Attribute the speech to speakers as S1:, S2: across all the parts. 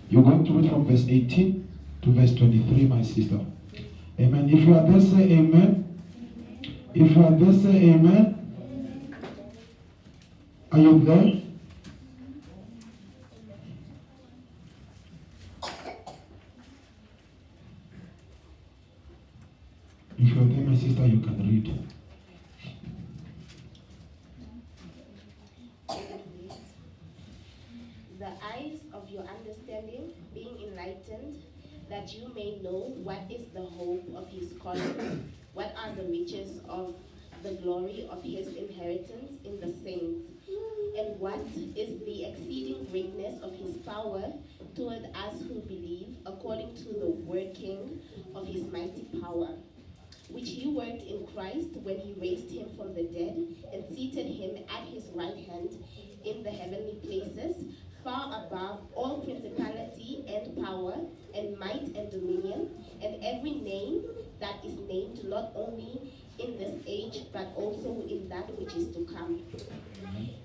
S1: You're going to read from verse 18 to verse 23, my sister. Amen. If you are there, say amen. If you are there, say amen. Are you there? If you are there, my sister, you can read.
S2: The eyes of your understanding being enlightened, that you may know what is the hope of his calling, what are the riches of the glory of his inheritance in the saints, and what is the exceeding greatness of his power toward us who believe, according to the working of his mighty power, which he worked in Christ when he raised him from the dead and seated him at his right hand in the heavenly places, far above all principality and power and might and dominion, and every name that is named, not only in this age, but also in that which is to come.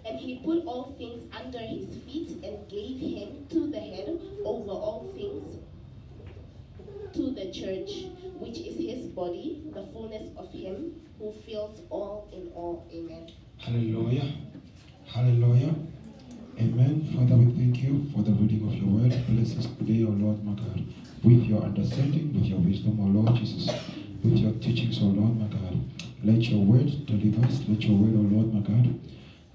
S2: And he put all things under his feet and gave him to the head over all things to the church, which is his body, the fullness of him who fills all in all. Amen.
S1: Hallelujah. Hallelujah. Amen. Father, we thank you for the reading of your word. Bless us today, O Lord, my God, with your understanding, with your wisdom, O Lord Jesus, with your teachings, O Lord, my God. Let your word deliver us. Let your word, O Lord, my God,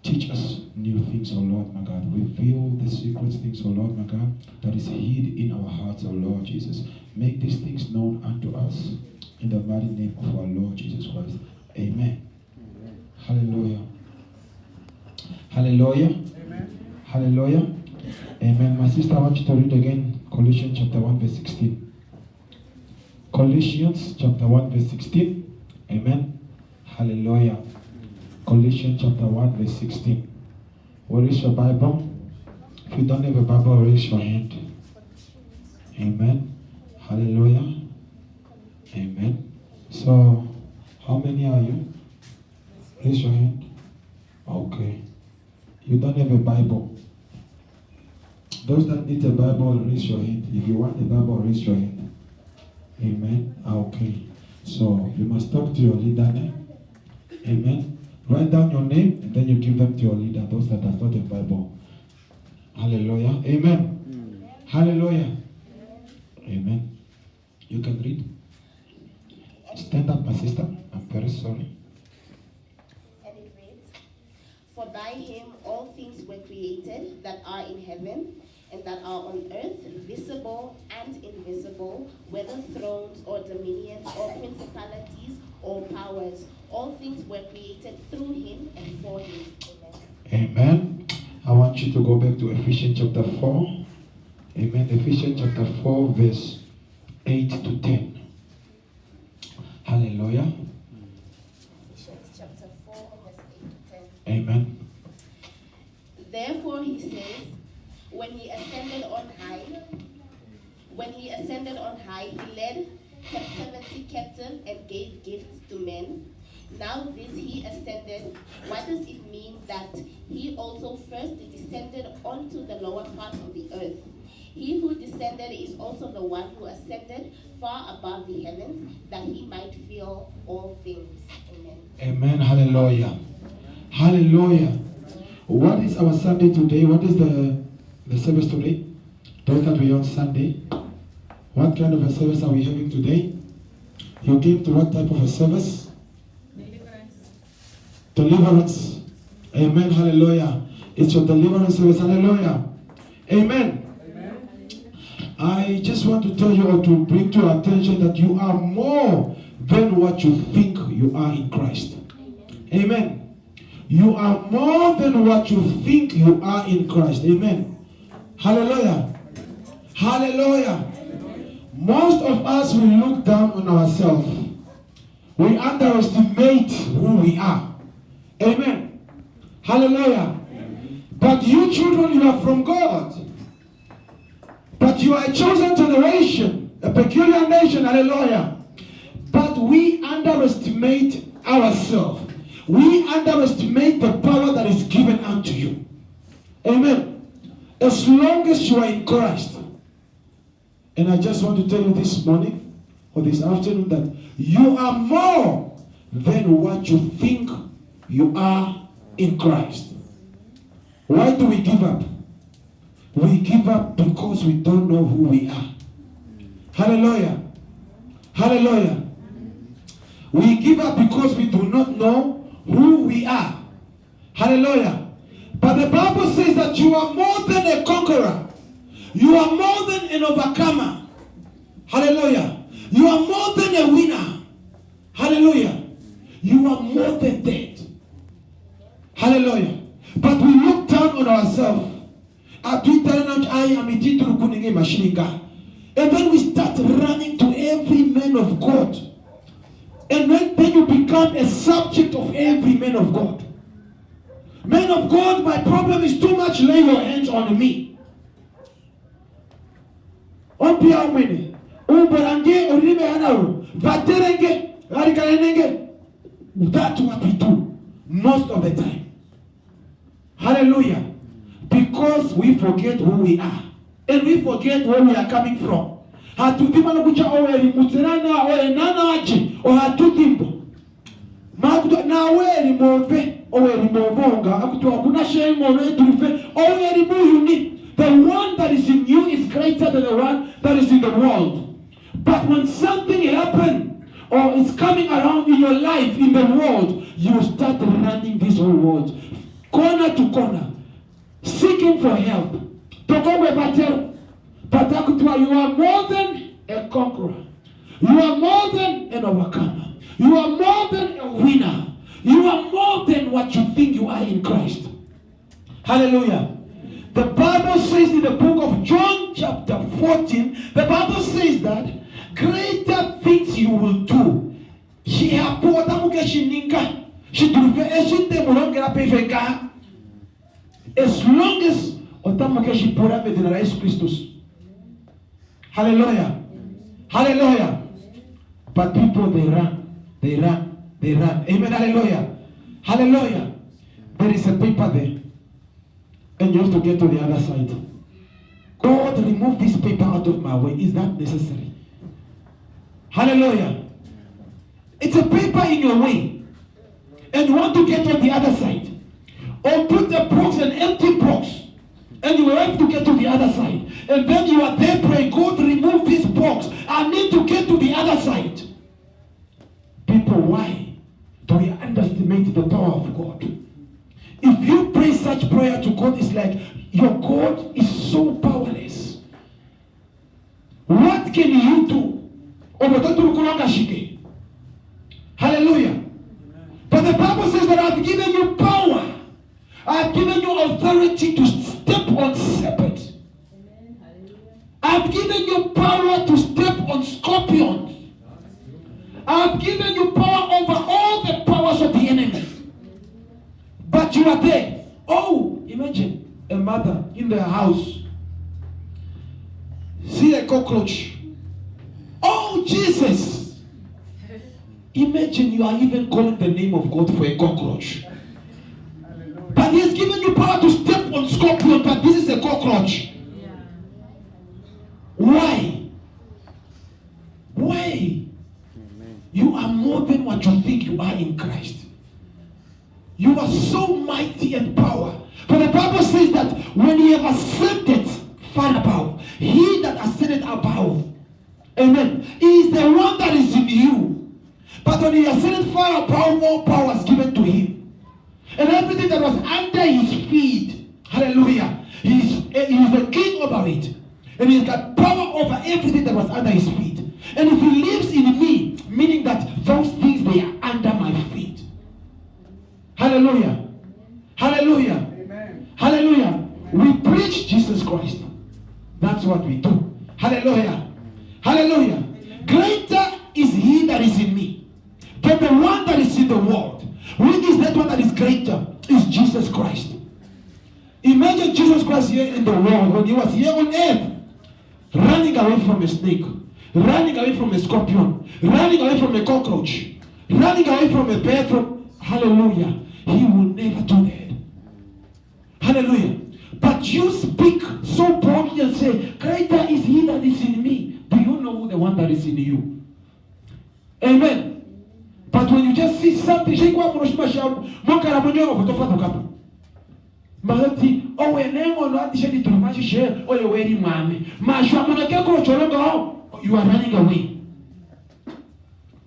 S1: teach us new things, O Lord, my God. Reveal the secret things, O Lord, my God, that is hid in our hearts, O Lord Jesus. Make these things known unto us in the mighty name of our Lord Jesus Christ. Amen. Amen. Hallelujah. Hallelujah. Amen. Hallelujah. Amen. My sister, I want you to read again Colossians chapter 1 verse 16. Colossians chapter 1 verse 16. Amen. Hallelujah. Colossians chapter 1 verse 16. Where is your Bible? If you don't have a Bible, raise your hand. Amen. Hallelujah. Amen. So, how many are you? Raise your hand. Okay. You don't have a Bible. Those that need a Bible, raise your hand. If you want a Bible, raise your hand. Amen. Okay. So, you must talk to your leader now. Amen. Write down your name and then you give them to your leader, those that does not have a Bible. Hallelujah. Amen. Hallelujah. Amen. You can read. Stand up, my sister. I'm very sorry.
S2: And it reads, for by him all things were created that are in heaven and that are on earth, visible and invisible, whether thrones or dominions or principalities or powers. All things were created through him and for him. Amen.
S1: Amen. I want you to go back to Ephesians chapter 4. Amen. Ephesians chapter 4 verse 8 to 10. Hallelujah.
S2: Ephesians chapter 4 verse 8 to 10.
S1: Amen.
S2: Therefore he says, when he ascended on high, he led captivity captive and gave gifts to men. Now this he ascended, what does it mean that he also first descended onto the lower part of the earth? He who descended is also the one who ascended far above the heavens, that he might fill all things. Amen.
S1: Amen. Hallelujah. Hallelujah. What is our Sunday today? What is the service today? Those that we on Sunday. What kind of a service are we having today? You came to what type of a service? Deliverance. Amen. Hallelujah. It's your deliverance service. Hallelujah. Amen. I just want to tell you or to bring to your attention that you are more than what you think you are in Christ. Amen. You are more than what you think you are in Christ. Amen. Hallelujah. Hallelujah. Most of us will look down on ourselves. We underestimate who we are. Amen. Hallelujah. But you children, you are from God. But you are a chosen generation, a peculiar nation. Hallelujah. But we underestimate ourselves. We underestimate the power that is given unto you. Amen. As long as you are in Christ, And I just want to tell you this morning or this afternoon that you are more than what you think you are in Christ. Why do we give up? We give up because we don't know who we are. Hallelujah. Hallelujah. We give up because we do not know who we are. Hallelujah. But the Bible says that you are more than a conqueror. You are more than an overcomer. Hallelujah. You are more than a winner. Hallelujah. You are more than that. Hallelujah. But we look down on ourselves. And then we start running to every man of God. And then you become a subject of every man of God. Man of God, my problem is too much. Lay your hands on me. That's what we do most of the time. Hallelujah. Because we forget who we are. And we forget where we are coming from. Hatutimana kucha oweri muterana owe nana aji o hatutimbo. Makuto na oweri move oweri movonga akuto akuna shei move tulife oweri muyuni. The one that is in you is greater than the one that is in the world. But when something happens or is coming around in your life in the world, you start running this whole world, corner to corner, seeking for help. But you are more than a conqueror. You are more than an overcomer. You are more than a winner. You are more than what you think you are in Christ. Hallelujah. The Bible says in the book of John chapter 14, the Bible says that greater things you will do. As long as hallelujah. Hallelujah. But people, they run. Amen. Hallelujah. Hallelujah. There is a paper there. And you have to get to the other side. God, remove this paper out of my way. Is that necessary? Hallelujah. It's a paper in your way. And you want to get on the other side. Or put the box, an empty box. And you have to get to the other side. And then you are there praying, God, remove this box. I need to get to the other side. People, why do we underestimate the power of God? If you pray such prayer to God, it's like your God is so powerless. What can you do? Hallelujah. But the Bible says that I've given you power. I've given you authority to step on serpents. I've given you power to step on scorpions. I've given you power over all the powers of the enemy. But you are there. Oh, imagine a mother in their house. See a cockroach. Oh, Jesus. Imagine you are even calling the name of God for a cockroach. But He has given you power to step on scorpion, but this is a cockroach. Yeah. Why? Why? Amen. You are more than what you think you are in Christ. You are so mighty and power. For the Bible says that when He have ascended far above, He that ascended above, amen, He is the one that is in you. But when He ascended far above, more power is given to Him. And everything that was under His feet, hallelujah, He is the king over it. And He's got power over everything that was under His feet. And if He lives in me, meaning that those things, they are under my feet. Hallelujah. Hallelujah. Amen. Hallelujah. We preach Jesus Christ. That's what we do. Hallelujah. Hallelujah. Greater is He that is in me than the one that is in the world. Which is that one that is greater? Is Jesus Christ. Imagine Jesus Christ here in the world when He was here on earth, running away from a snake, running away from a scorpion, running away from a cockroach, running away from a bear. Hallelujah. He will never do that. Hallelujah. But you speak so boldly and say, greater is He that is in me is in you. Amen. But when you just see something, Mahati, you are running away.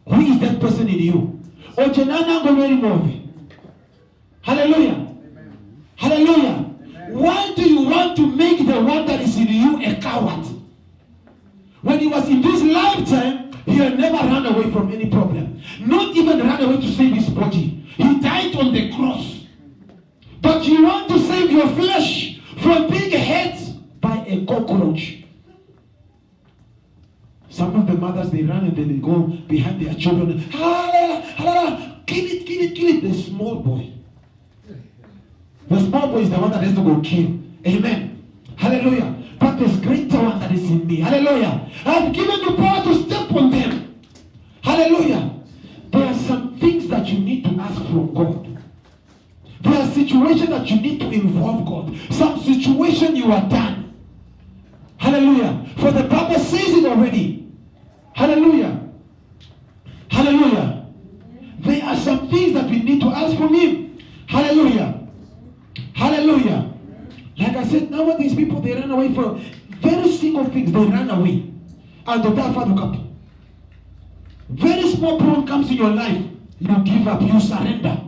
S1: Who is that person in you? Hallelujah. Hallelujah. Why do you want to make the one that is in you a coward? When he was in this lifetime, he had never run away from any problem. Not even run away to save his body. He died on the cross. But you want to save your flesh from being hit by a cockroach. Some of the mothers, they run and then they go behind their children. Kill it, kill it, kill it. The small boy. The small boy is the one that has to go kill. Amen. Hallelujah. But there's greater one that is in me. Hallelujah. I've given you power to step on them. Hallelujah. There are some things that you need to ask from God. There are situations that you need to involve God. Some situation you are done. Hallelujah. For the Bible says it already. Hallelujah. Hallelujah. There are some things that we need to ask from Him. Hallelujah. Hallelujah. Like I said, nowadays people, they run away from very simple things. They run away. And the father very small problem comes in your life. You give up. You surrender.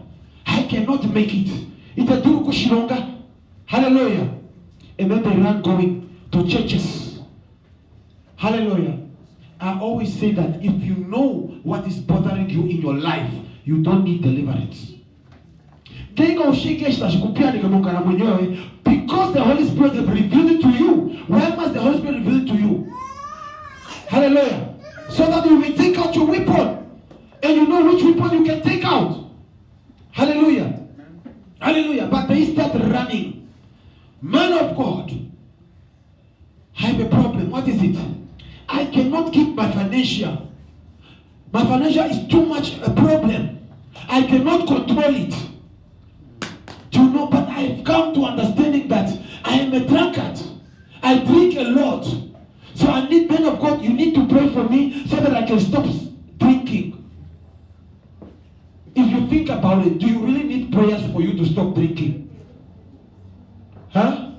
S1: I cannot make it. It's a do kushilonga. Hallelujah. And then they run going to churches. Hallelujah. I always say that if you know what is bothering you in your life, you don't need deliverance. Because the Holy Spirit has revealed it to you. Why must the Holy Spirit reveal it to you? Hallelujah. So that you may take out your weapon. And you know which weapon you can take out. Hallelujah. Hallelujah. But they start running. Man of God, I have a problem. What is it? I cannot keep my financial. My financial is too much a problem. I cannot control it. Do you know? But I've come to understanding that I am a drunkard. I drink a lot. So I need, men of God, you need to pray for me so that I can stop drinking. If you think about it, do you really need prayers for you to stop drinking? Huh?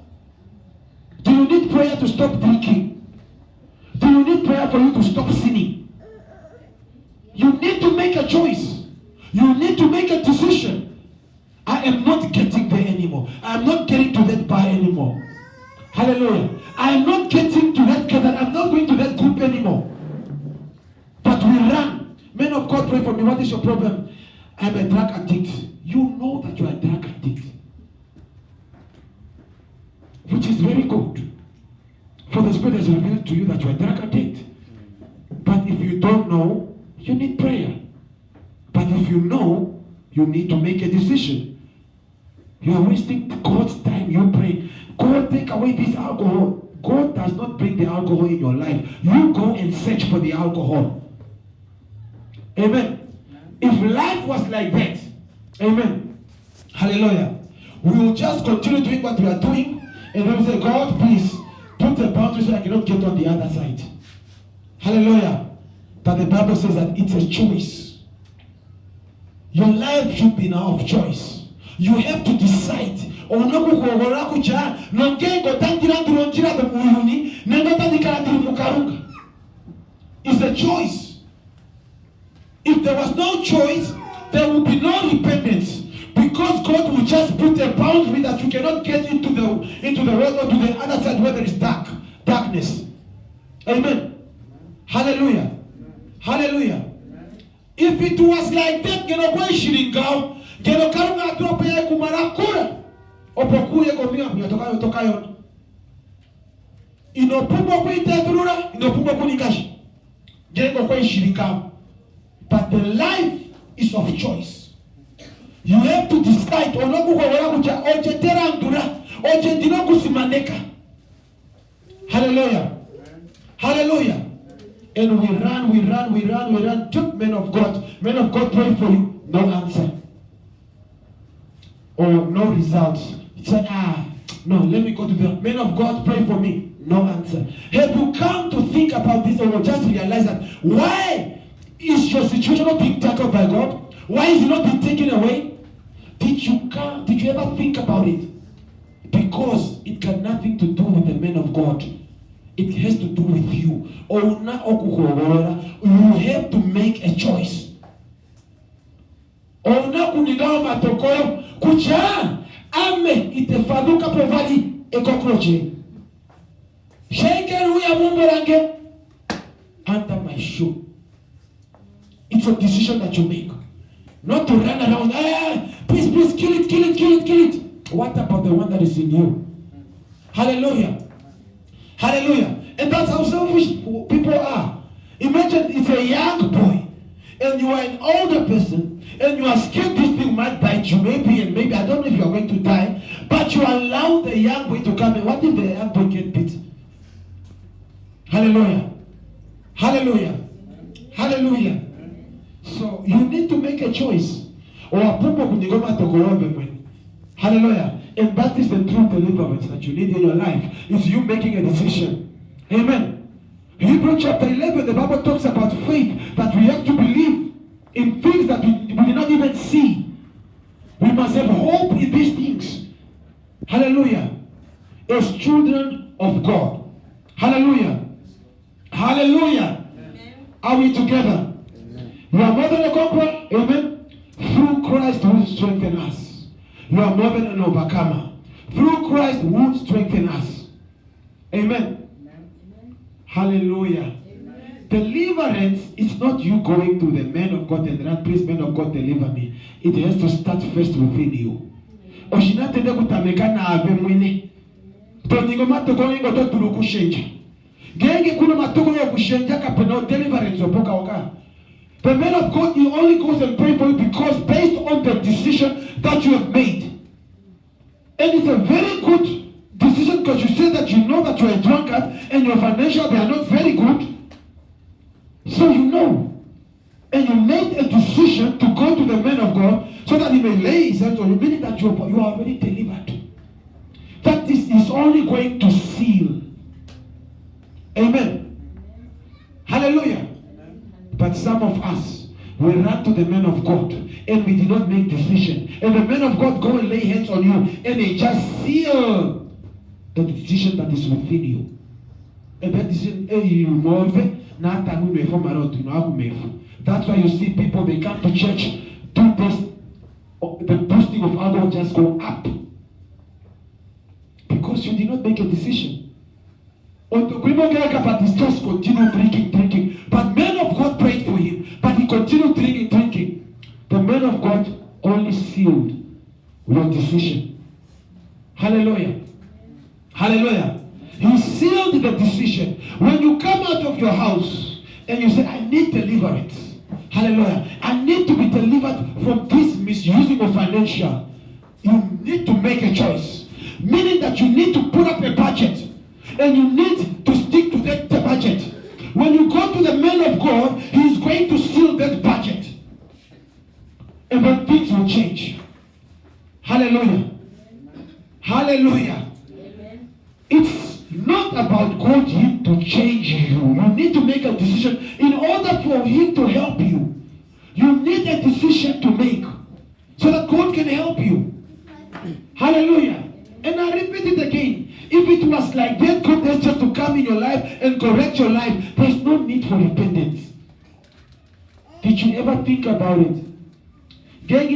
S1: Do you need prayer to stop drinking? Do you need prayer for you to stop sinning? You need to make a choice. You need to make a decision. I am not getting there anymore. I am not getting to that bar anymore. Hallelujah. I am not getting to that gather. I'm not going to that group anymore. But we run. Men of God, pray for me. What is your problem? I'm a drug addict. You know that you are a drug addict. Which is very good. For the Spirit has revealed to you that you are a drug addict. But if you don't know, you need prayer. But if you know, you need to make a decision. You are wasting God's time. You pray, God, take away this alcohol. God does not bring the alcohol in your life. You go and search for the alcohol. Amen. If life was like that, amen. Hallelujah. We will just continue doing what we are doing, and then we say, God, please put a boundary so I cannot get on the other side. Hallelujah. But the Bible says that it's a choice. Your life should be now of choice. You have to decide. It's a choice. If there was no choice, there would be no repentance. Because God will just put a boundary that you cannot get into the world or to the other side where there is darkness. Amen. Hallelujah. Hallelujah. If it was like that, but the life is of choice. You have to decide. Hallelujah. Hallelujah. And we run. Took men of God pray for you. No answer. Or no results. He said, no, let me go to the men of God pray for me. No answer. Have you come to think about about this, or just realize that why is your situation not being tackled by God? Why is it not being taken away? Did you ever think about it? Because it got nothing to do with the man of God. It has to do with you. You have to make a choice. Ame itefaduka provadi ekokroche. Shaken uya mumburange under my shoe. It's a decision that you make. Not to run around, please, kill it. What about the one that is in you? Hallelujah. Hallelujah. And that's how selfish people are. Imagine it's a young boy and you are an older person and you are scared this thing might bite you, maybe, I don't know if you are going to die, but you allow the young boy to come in. What if the young boy get bit? Hallelujah. Hallelujah. Hallelujah. So you need to make a choice. Hallelujah. And that is the true deliverance that you need in your life. Is you making a decision. Amen. Hebrews chapter 11, the Bible talks about faith, that we have to believe in things that we did not even see. We must have hope in these things. Hallelujah. As children of God. Hallelujah. Hallelujah. Amen. Are we together? Amen. You are more than a conqueror. Amen. Through Christ who strengthens us. You are more than an overcomer. Through Christ who strengthens us. Amen. Amen. Hallelujah. Amen. Deliverance is not you going to the man of God and that please, man of God, deliver me. It has to start first within you. Oshinatende kutamekana ave mwine. Toningo matoko ningo to turukushenja. Genge kuna matoko ya kushenja kapena deliverance opoka oka. The man of God, he only goes and prays for you because based on the decision that you have made. And it's a very good decision because you say that you know that you're a drunkard and your financial, they are not very good. So you know. And you made a decision to go to the man of God so that he may lay his hands on you, meaning that you are already delivered. That this is only going to seal. Amen. Hallelujah. But some of us, we run to the man of God and we did not make decision. And the man of God go and lay hands on you and they just seal the decision that is within you. And that decision, that's why you see people, they come to church, do this, the boosting of alcohol just go up. Because you did not make a decision. But it's just continue drinking. But man of God prayed for him, but he continued drinking. The man of God only sealed your decision. Hallelujah. Hallelujah. He sealed the decision. When you come out of your house and you say, I need deliverance. Hallelujah. I need to be delivered from this misusing of financial. You need to make a choice. Meaning that you need to put up a budget. And you need to stick to that budget. When you go to the man of God, he is going to seal that budget. And then things will change. Hallelujah. Hallelujah. Amen. It's not about God to change you. You need to make a decision. In order for him to help you, you need a decision to make so that God can help you. Hallelujah. And I repeat it again. If it was like that, God has just to come in your life and correct your life, there's no need for repentance. Did you ever think about it? If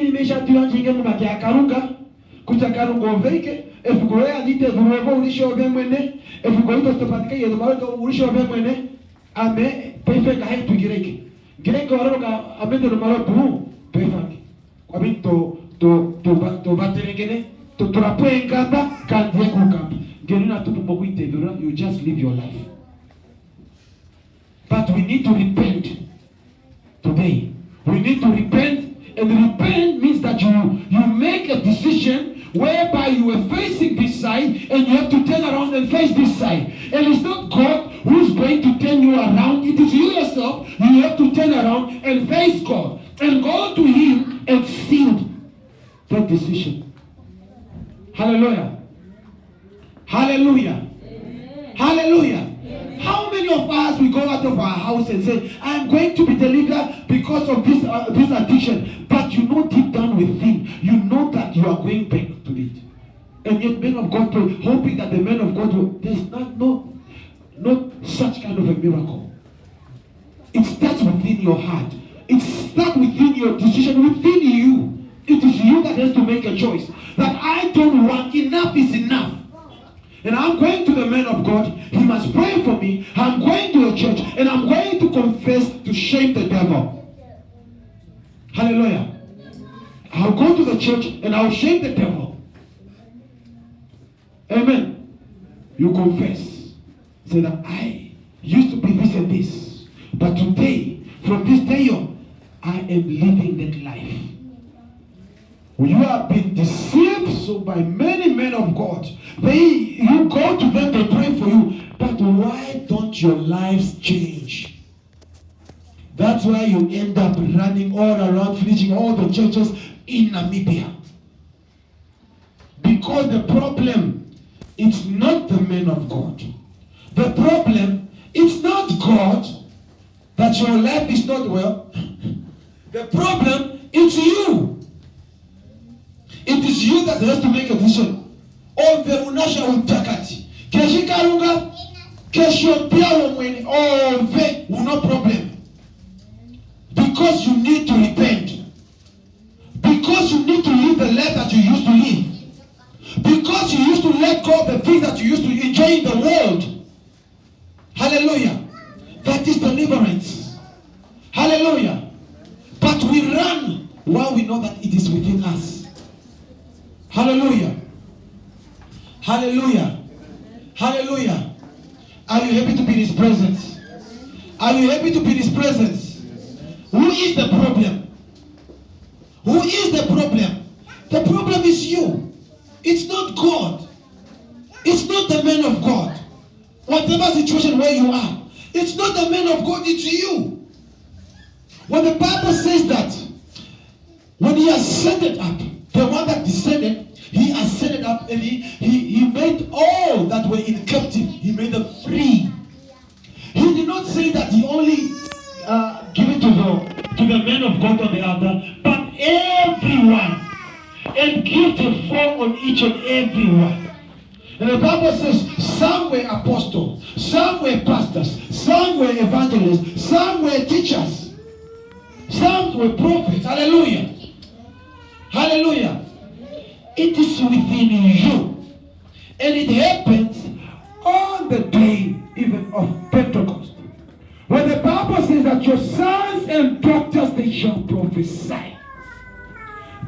S1: you go and the Rovo, we show them when if you go to the Patka, we show them when I may perfect height to Greg. Greg or I made the Maro perfect. I mean to Vateregene, to Trapo and Gamba, can't take up. You just live your life. But we need to repent today. We need to repent, and repent means that you make a decision whereby you are facing this side and you have to turn around and face this side. And it's not God who's going to turn you around. It is you yourself. You have to turn around and face God and go to him and seal that decision. Hallelujah. Hallelujah. Amen. Hallelujah. Amen. How many of us we go out of our house and say, I am going to be delivered because of this addiction, but you know deep down within, you know that you are going back to it. And yet men of God pray, hoping that the men of God will, there's not such kind of a miracle. It starts within your heart. It starts within your decision, within you. It is you that has to make a choice. That I don't want, enough is enough. And I'm going to the man of God. He must pray for me. I'm going to the church. And I'm going to confess to shame the devil. Hallelujah. I'll go to the church and I'll shame the devil. Amen. You confess. Say that I used to be this and this. But today, from this day on, I am living that life. You have been deceived so by many men of God. You go to them, they pray for you. But why don't your lives change? That's why you end up running all around, finishing all the churches in Namibia. Because the problem, it's not the men of God. The problem, it's not God that your life is not well. The problem, it's you. It is you that has to make a decision. Oh, verunasha utakati. Keshikarunga, kesho pialo mweni. Oh, ve, no problem. Because you need to repent. Because you need to live the life that you used to live. Because you used to let go of the things that you used to enjoy in the world. Hallelujah. That is deliverance. Hallelujah. But we run while we know that it is within us. Hallelujah. Hallelujah. Hallelujah. Are you happy to be in his presence? Are you happy to be in his presence? Who is the problem? Who is the problem? The problem is you. It's not God. It's not the man of God. Whatever situation where you are, it's not the man of God, it's you. When the Bible says that, when he ascended up, the one that descended, he ascended up and he made all that were in captive, he made them free. He did not say that he only give it to the men of God on the altar, but everyone, and give the fall on each and every one. And the Bible says some were apostles, some were pastors, some were evangelists, some were teachers, some were prophets. Hallelujah. Hallelujah. It is within you. And it happens on the day even of Pentecost. When the Bible says that your sons and daughters, they shall prophesy.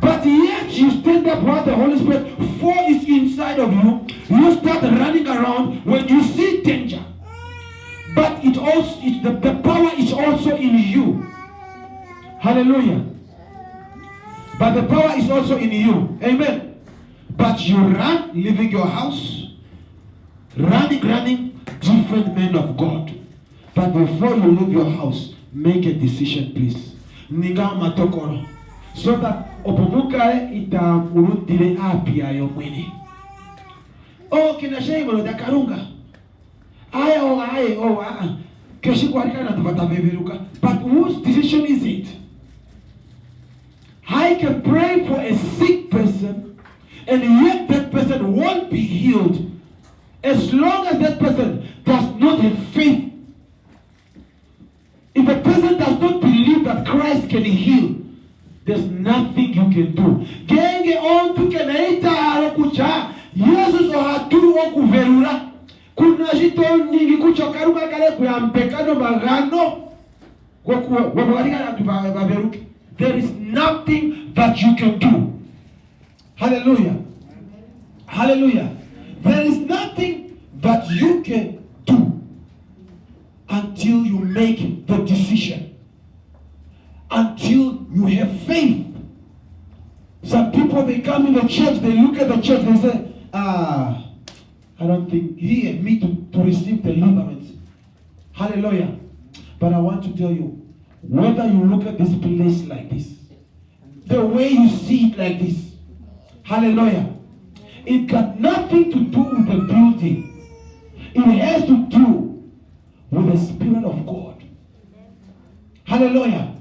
S1: But yet you stand up while the Holy Spirit falls inside of you. You start running around when you see danger. But the power is also in you. Hallelujah. But the power is also in you. Amen. But you run, leaving your house, running, different men of God. But before you leave your house, make a decision, please. So that opomuka itamurundire apia yomwene. Oh, kinashayimoro da karunga. But whose decision is it? I can pray for a sick person, and yet that person won't be healed as long as that person does not have faith. If the person does not believe that Christ can heal, there's nothing you can do. Genge on tu kenaita harokucha Jesus ohaturu okuverura kuna jito ningi kuchokaruka kale kuyampekano magano wabarika na tubaveruke. There is nothing that you can do. Hallelujah. Hallelujah. There is nothing that you can do until you make the decision. Until you have faith. Some people, they come in the church, they look at the church, they say, I don't think he and me to receive deliverance. Hallelujah. But I want to tell you, whether you look at this place like this, the way you see it like this, hallelujah, it got nothing to do with the building. It has to do with the Spirit of God. Hallelujah.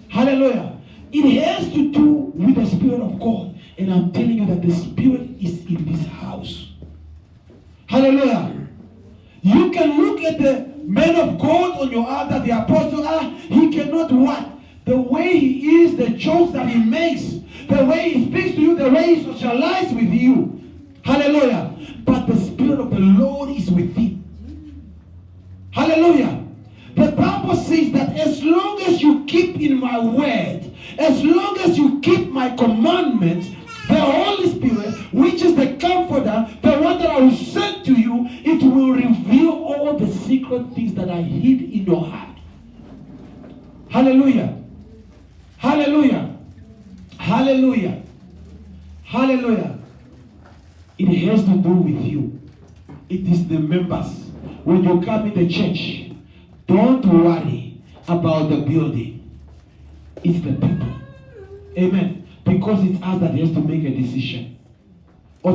S1: Hallelujah. It has to do with the Spirit of God. And I'm telling you that the Spirit is in this house. Hallelujah. You can look at the man of God on your altar, the apostle. He cannot what? The way he is, the jokes that he makes, the way he speaks to you, the way he socializes with you. Hallelujah. But the Spirit of the Lord is within. Hallelujah. The Bible says that as long as you keep in my word, as long as you keep my commandments, the Holy Spirit, which is the comforter, the one that I will send to you, it will reveal all the secret things that I hid in your heart. Hallelujah. Hallelujah. Hallelujah. Hallelujah. It has to do with you. It is the members. When you come in the church, don't worry about the building. It's the people. Amen. Because it's us that has to make a decision. You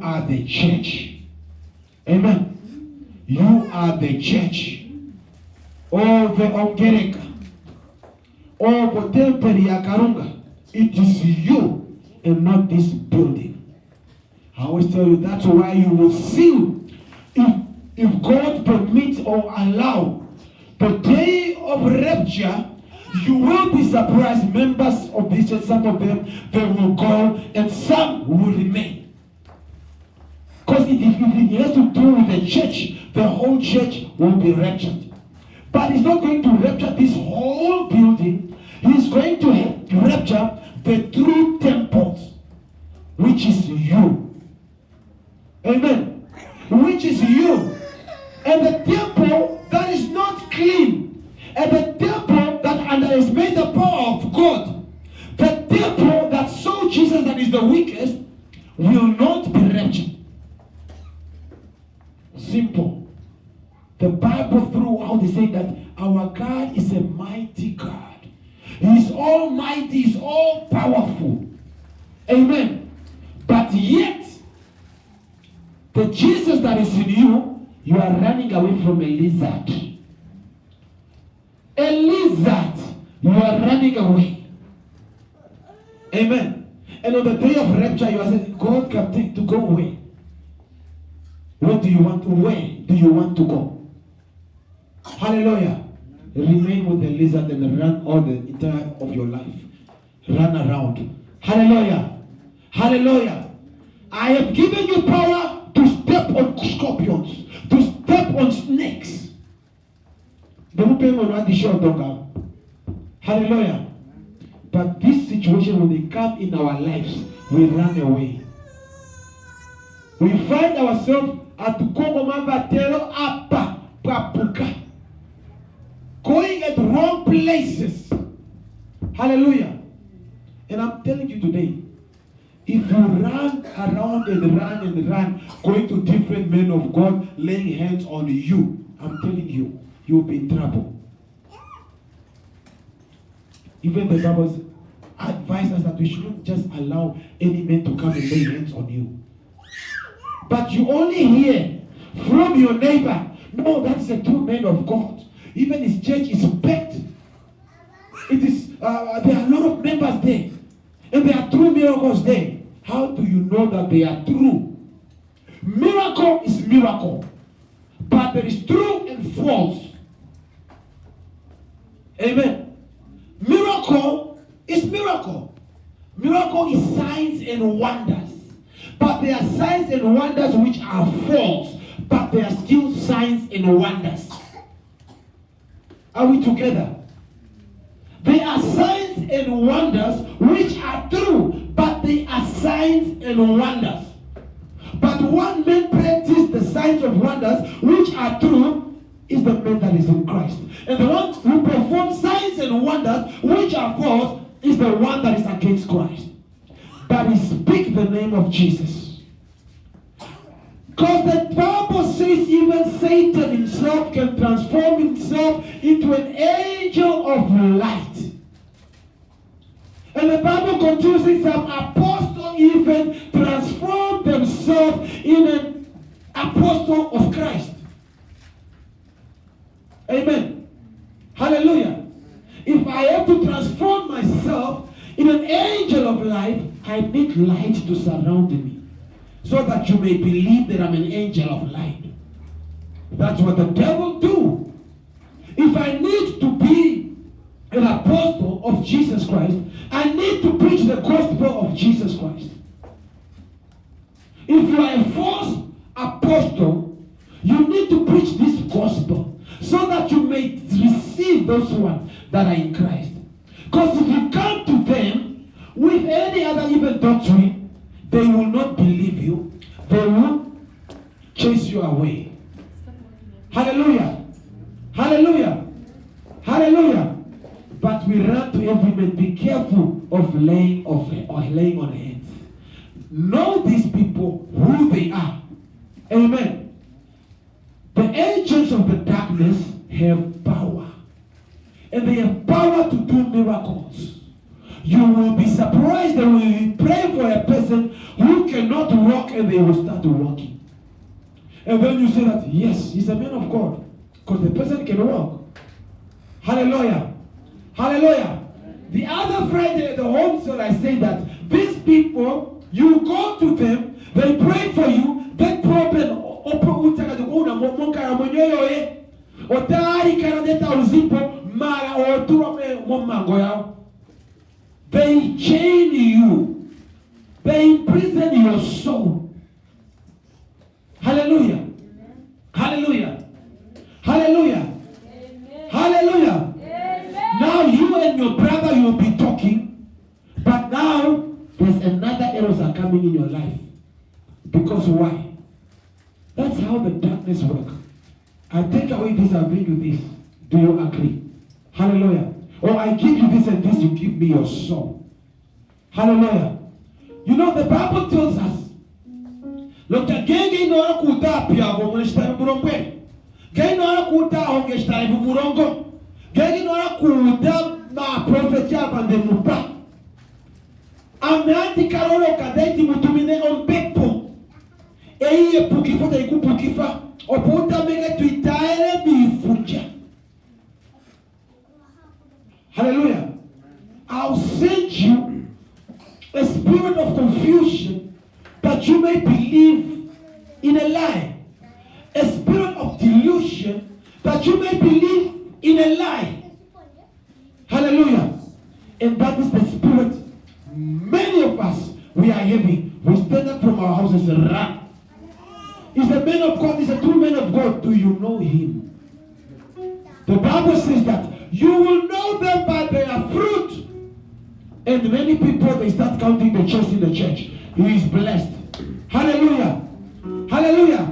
S1: are the church. Amen. You are the church. It is you and not this building. I always tell you that's why you will see if God permits or allow the day of rapture, you will be surprised. Members of this church, some of them, they will go and some will remain. Because if it has to do with the church, the whole church will be raptured. But he's not going to rapture this whole building. He's going to rapture the true temples, which is you. Amen. Which is you. And the temple that is not clean, and the temple that underestimates the power of God, the temple that saw Jesus that is the weakest, will not be raptured. Simple. The Bible throughout is saying that our God is a mighty God. He is almighty, He is all powerful. Amen. But yet, the Jesus that is in you, you are running away from a lizard. A lizard, you are running away. Amen. And on the day of rapture, you are saying, God can take to go away. Where do you want to go? Hallelujah. Remain with the lizard and run all the entire of your life. Run around. Hallelujah. Hallelujah. I have given you power to step on scorpions, to step on snakes. Hallelujah. But this situation, when they come in our lives, we run away. We find ourselves at Kongomavatero Apa Papuka, going at wrong places. Hallelujah. And I'm telling you today, if you run around and run, going to different men of God, laying hands on you, I'm telling you, you'll be in trouble. Even the Bible advises us that we shouldn't just allow any man to come and lay hands on you. But you only hear from your neighbor, no, that's a true man of God. Even his church is packed. It is there are a lot of members there, and there are true miracles there. How do you know that they are true? Miracle is miracle, but there is true and false. Amen. Miracle is miracle. Miracle is signs and wonders. But there are signs and wonders which are false, but they are still signs and wonders. Are we together? There are signs and wonders which are true, but they are signs and wonders. But one man practices the signs of wonders which are true is the man that is in Christ. And the one who performs signs and wonders which are false is the one that is against Christ. But he speaks the name of Jesus. Because the Bible says even Satan himself can transform himself into an angel of light. And the Bible continues, some apostles even transform themselves in an apostle of Christ. Amen. Hallelujah. If I have to transform myself in an angel of light, I need light to surround me, so that you may believe that I'm an angel of light. That's what the devil do. If I need to be an apostle of Jesus Christ, I need to preach the gospel of Jesus Christ. If you are a false apostle, you need to preach this gospel so that you may receive those ones that are in Christ. Because if you come to them with any other evil doctrine, they will not believe you. They will chase you away. Hallelujah. Hallelujah. Hallelujah. But we run to every man. Be careful of laying on hands. Know these people, who they are. Amen. The agents of the darkness have power. And they have power to do miracles. You will be surprised that when you pray for a person who cannot walk, and they will start walking. And then you say that, yes, he's a man of God. Because the person can walk. Hallelujah. Hallelujah. The other Friday at the home service, I say that these people, you go to them, they pray for you, that problem, they chain you. They imprison your soul. Hallelujah. Amen. Hallelujah. Hallelujah. Amen. Hallelujah. Amen. Now you and your brother, you will be talking, but now there's another errors are coming in your life. Because why? That's how the darkness works. I take away this, I bring you this. Do you agree? Hallelujah. Or I give you this and this, you give me your soul. Hallelujah. You know, the Bible tells us, look at genge no akuta pia bomwesta burongwe. Genge no akuta hongesta burongo. Genge no akuta ma profetia bandemupa. Ameanti karolo kadeti mutumine ompepo. Eye pukifa da iku pukifa. Oputa mege tuitaere bifunja. Hallelujah. I'll send you a spirit of confusion that you may believe in a lie. A spirit of delusion that you may believe in a lie. Hallelujah. And that is the spirit many of us, we are having. We stand up from our houses and run. He's a man of God. He's a true man of God. Do you know him? The Bible says that you will know them by their fruit. And many people, they start counting the church in the church. He is blessed. Hallelujah. Hallelujah.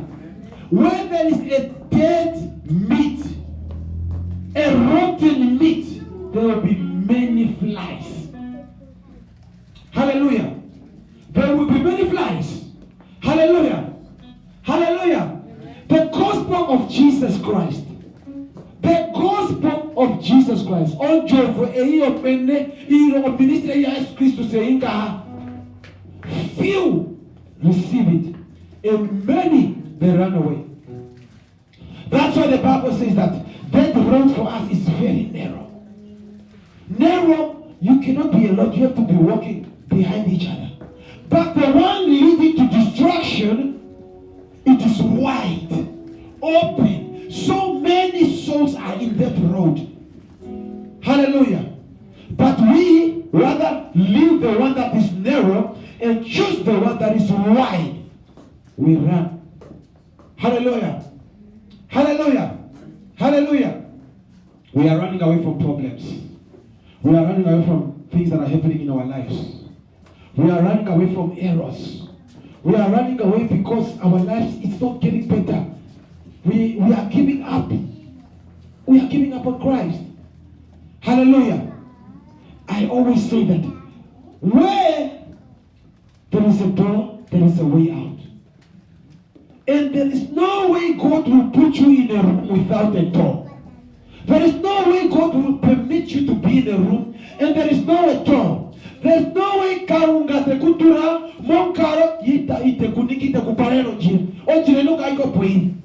S1: Where there is a dead meat, a rotten meat, there will be many flies. Hallelujah. There will be many flies. Hallelujah. Hallelujah. The gospel of Jesus Christ. The gospel of Jesus Christ. On Jove, ministry Jesus Christ saying, few receive it, and many they run away. That's why the Bible says that road for us is very narrow. Narrow, you cannot be alone. You have to be walking behind each other. But the one leading to destruction, it is wide, open. So many souls are in that road. Hallelujah. But we rather leave the one that is narrow and choose the one that is wide. We run. Hallelujah. Hallelujah. Hallelujah. We are running away from problems. We are running away from things that are happening in our lives. We are running away from errors. We are running away because our lives is not getting better. We are giving up. We are giving up on Christ. Hallelujah. I always say that where there is a door, there is a way out. And there is no way God will put you in a room without a door. There is no way God will permit you to be in a room and there is no door. There's no way karunga te kutura monkaro ita ite kuniki te kuparero njira. Onjire no kaiko pui.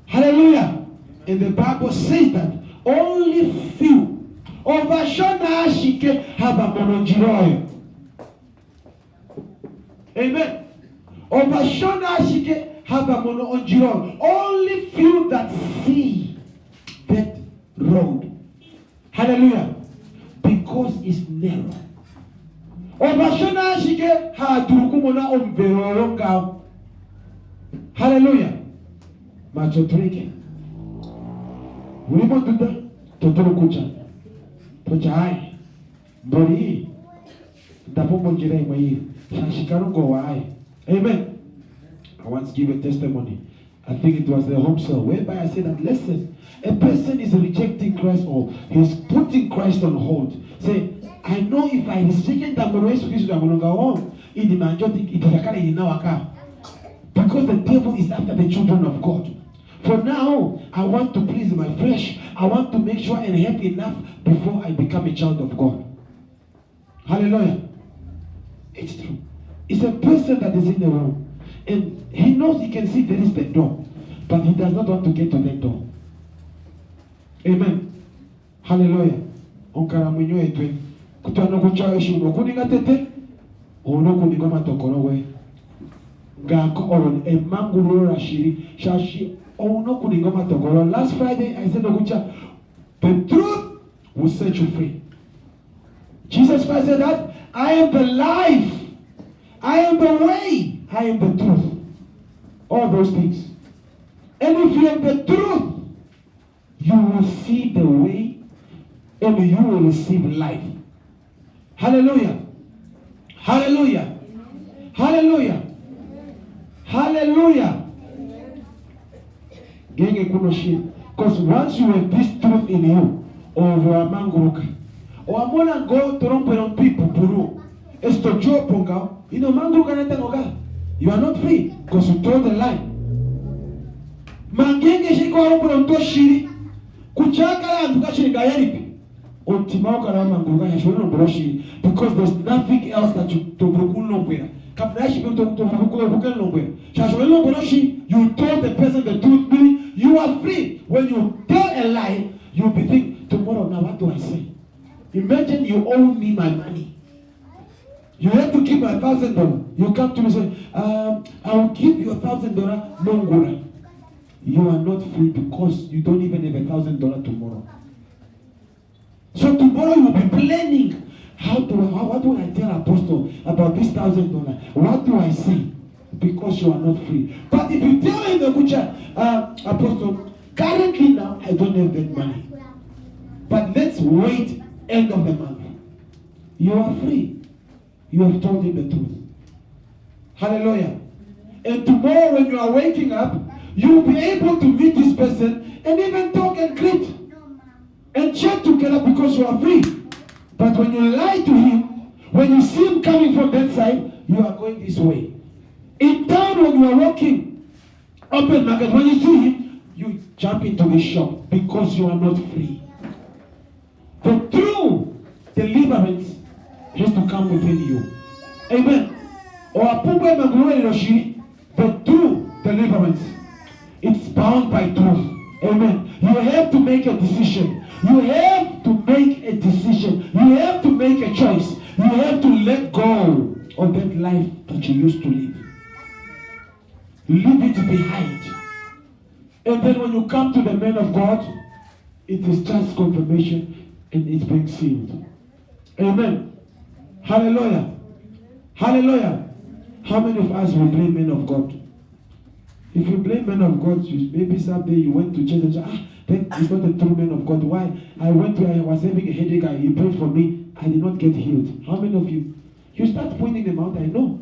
S1: Hallelujah. And the Bible says that only few Ovashona ashike haba mononjiroyo. Amen. Ovashona ashike haba mononjiroyo. Only few that see that road. Hallelujah. Because it's narrow. Ovashona ashike hadurukumona omveroronga. Hallelujah. Macho trike. Ulimo duda totoro kucha. Tochai. Bori. Dapomo njira imai. Shashikarugo wai. Amen. I want to give a testimony. I think it was the home cell whereby I said that, listen, a person is rejecting Christ or he's putting Christ on hold. Say, I know if I reject that Christ, I'm going to go home. In the majority, because the devil is after the children of God. For now, I want to please my flesh. I want to make sure I have enough before I become a child of God. Hallelujah. It's true. It's a person that is in the room. And he knows he can see there is the door. But he does not want to get to that door. Amen. Hallelujah. Onkara mwenyo etwe. Kutano kuchawe shuno. Kuninga tete. Ono kunigoma tokorowe. Gako oron. Emanguro rashiri. Shashi. Ono kunigoma tokoro. Last Friday I said Okucha, the truth will set you free. Jesus Christ said that I am the life. I am the way. I am the truth. All those things. And if you have the truth, you will see the way and you will receive life. Hallelujah. Hallelujah. Hallelujah. Hallelujah. Because once you have this truth in you, over a manguruka, or I'm gonna go to rompe people, puru, esto yo ponga, you know, manguruka neta noga. You are not free because you told the lie. Mangenge shiko rompe onto shiri, kuchaka ya anduka shiri gayaripi. Ontimao kara manguruka ya shori rompe shiri, because there's nothing else that you to brokun lompera. You told the person the truth, meaning you are free. When you tell a lie, you'll be thinking, tomorrow, now what do I say? Imagine you owe me my money. You have to give my $1,000. You come to me and say, I will give you $1,000, Mongora. You are not free because you don't even have $1,000 tomorrow. So tomorrow you will be planning. What do I tell Apostle about this $1,000? What do I say? Because you are not free. But if you tell him the kucha, Apostle, currently now I don't have that money. But let's wait end of the month. You are free. You have told him the truth. Hallelujah. And tomorrow when you are waking up, you will be able to meet this person and even talk and greet and chat together because you are free. But when you lie to him, when you see him coming from that side, you are going this way. In town, when you are walking, open market, when you see him, you jump into the shop because you are not free. The true deliverance has to come within you. Amen. The true deliverance, it's bound by truth. Amen. You have to make a decision. You have to make a decision. You have to make a choice. You have to let go of that life that you used to live. Leave it behind. And then when you come to the man of God, it is just confirmation and it's being sealed. Amen. Hallelujah. Hallelujah. How many of us will blame men of God? If you blame men of God, maybe someday you went to church and said, that is not a true man of God. Why? I was having a headache, he prayed for me, I did not get healed. How many of you? You start pointing them out, I know.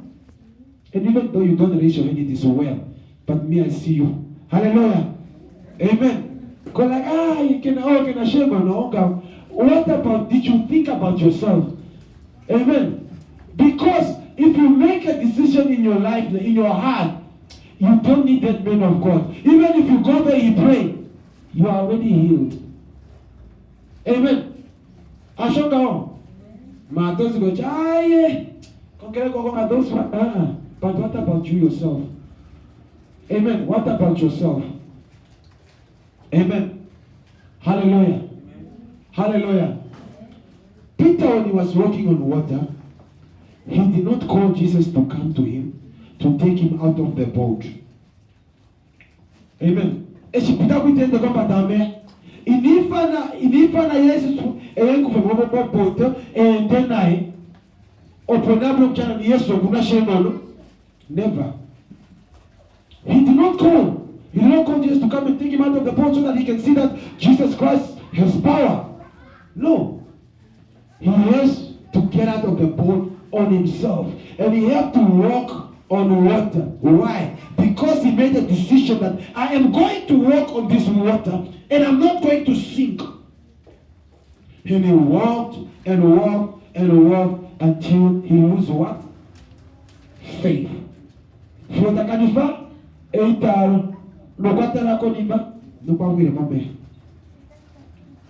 S1: And even though you don't raise your hand, it is well. But me, I see you. Hallelujah. Amen. Go like, you can shame on God. What about, did you think about yourself? Amen. Because if you make a decision in your life, in your heart, you don't need that man of God. Even if you go there, you pray, you are already healed. Amen. Ma those go, but what about you yourself? Amen. What about yourself? Amen. Hallelujah. Hallelujah. Peter, when he was walking on water, he did not call Jesus to come to him, to take him out of the boat. Amen. Peter kwitende kwamba dame inifana Yesu kuva boat ende naye oponablo mchana ni Yesu kuna shemano. Never. He did not call. He did not call Jesus to come and take him out of the boat so that he can see that Jesus Christ has power. No. He has to get out of the boat on himself. And he had to walk on water. Why? Because he made a decision that I am going to walk on this water and I'm not going to sink. And he walked and walked and walked until he lose what? Faith.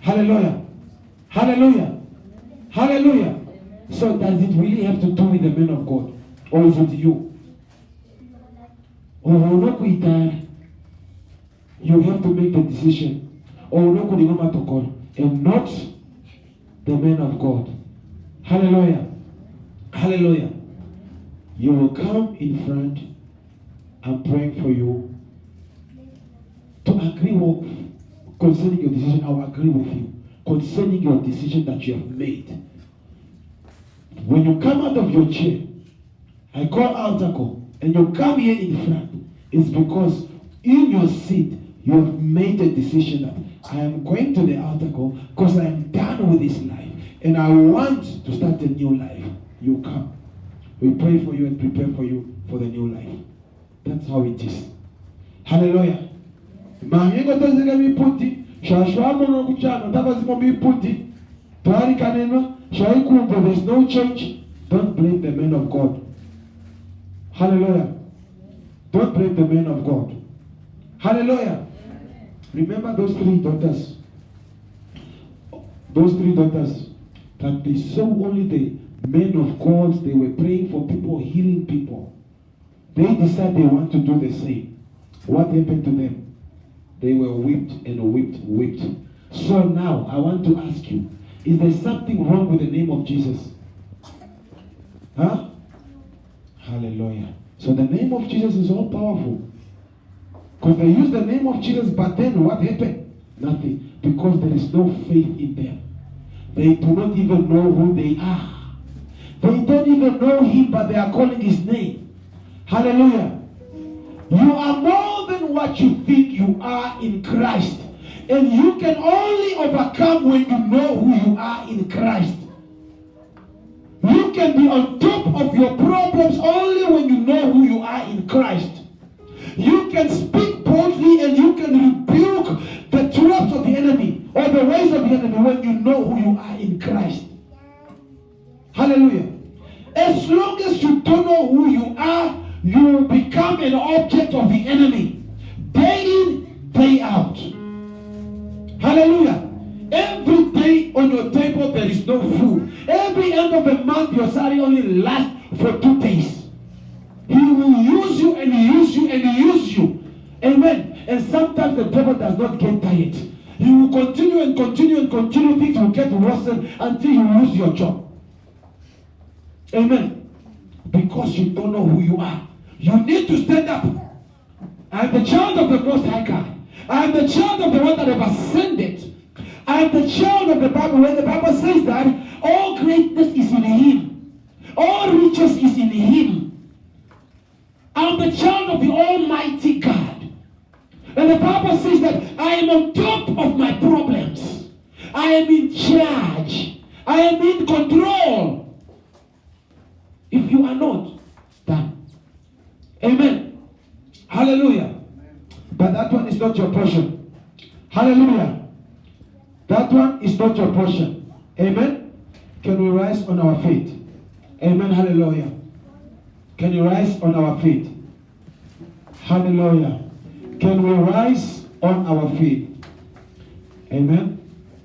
S1: Hallelujah. Hallelujah. Hallelujah. So does it really have to do with the man of God? Or is it you? Or you have to make the decision. Or and not the man of God. Hallelujah. Hallelujah. You will come in front. I'm praying for you to agree with concerning your decision. I will agree with you concerning your decision that you have made. When you come out of your chair, I call altar call, and you come here in front, it's because in your seat you have made a decision that I am going to the altar call because I am done with this life and I want to start a new life. You come. We pray for you and prepare for you for the new life. That's how it is. Hallelujah. There's no change. Don't blame the man of God. Hallelujah. Don't blame the man of God. Hallelujah. Remember those three daughters. Those three daughters that they saw only the men of God. They were praying for people, healing people. They decided they want to do the same. What happened to them? They were whipped and whipped. So now I want to ask you, is there something wrong with the name of Jesus? Huh? Hallelujah. So the name of Jesus is all powerful. Because they use the name of Jesus, but then what happened? Nothing. Because there is no faith in them. They do not even know who they are. They don't even know him, but they are calling his name. Hallelujah. You are more than what you think you are in Christ. And you can only overcome when you know who you are in Christ. You can be on top of your problems only when you know who you are in Christ. You can speak boldly and you can rebuke the traps of the enemy or the ways of the enemy when you know who you are in Christ. Hallelujah. As long as you don't know who you are, you will become an object of the enemy. Day in, day out. Hallelujah. Every day on your table there is no food. Every end of the month your salary only lasts for 2 days. He will use you and use you and use you. Amen. And sometimes the devil does not get tired. He will continue and continue and continue. Things will get worse until you lose your job. Amen. Because you don't know who you are. You need to stand up. I am the child of the Most High God. I am the child of the one that have ascended. I am the child of the Bible, where the Bible says that all greatness is in him. All riches is in him. I am the child of the Almighty God. And the Bible says that I am on top of my problems. I am in charge. I am in control. If you are not, done. Amen. Hallelujah. But that one is not your portion. Hallelujah. That one is not your portion. Amen. Can we rise on our feet? Amen. Hallelujah. Can you rise on our feet? Hallelujah. Can we rise on our feet? Amen.